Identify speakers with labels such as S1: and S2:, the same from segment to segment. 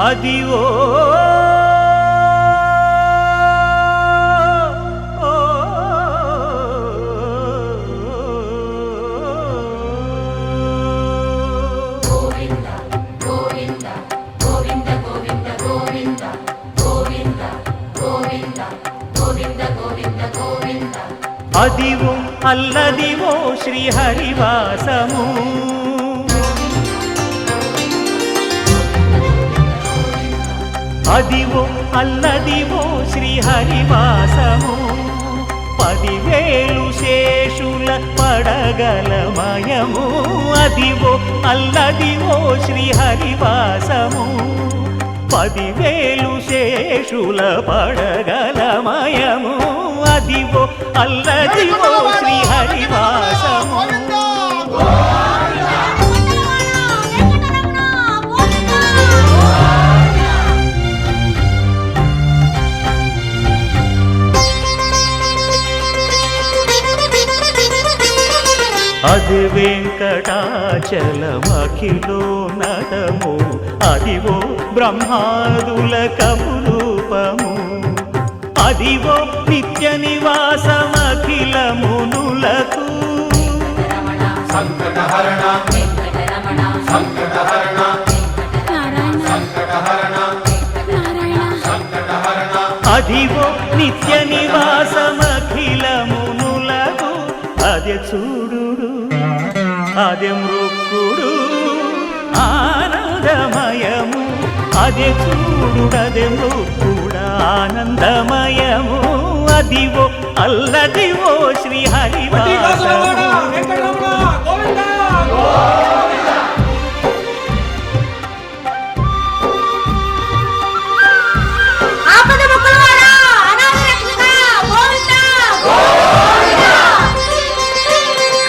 S1: అదివో అదివో అల్లదివో శ్రీహరివాసము అదివో అల్లదివో శ్రీహరివాసము 10,000 శేషుల పడగలమయము అదివో అల్లదివో శ్రీహరివాసము 10,000 శేషుల పడగలమయము అదివో అల్లదివో శ్రీహరివాసము అది వెంకటాచలమఖిలో నటము అదివో బ్రహ్మాదుల కపురూపము అదివో నిత్య నివాసమఖిల మునులకు
S2: సంకటహరణ సంకటహరణ సంకటహరణ సంకటహరణ
S1: అదివో నిత్య నివాసమఖిల మునులకు అదే చూడు అదే మృక్కుడు ఆనందమయము అదే చూడు అదే మృక్కుడు ఆనందమయము అదివో అల్లదివో శ్రీహరివాసము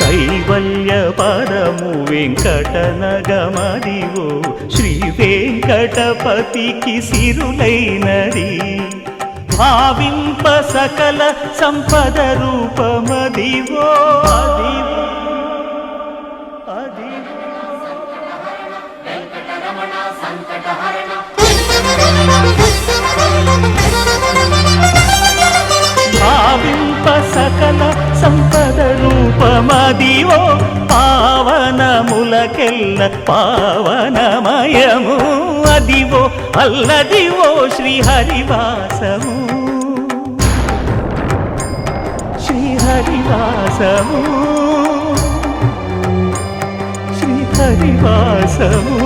S1: కైవల్య పరము వెంకటనగమదివో శ్రీ వెంకటపతికి సిరులైనది భావింప సకల సంపద రూపమదివో అదివో భావింప సకల సంపద రూపమదివో పావనములకెల్ల పావనమయము అదివో అల్లదివో శ్రీహరివాసము శ్రీహరివాసము శ్రీహరివాసము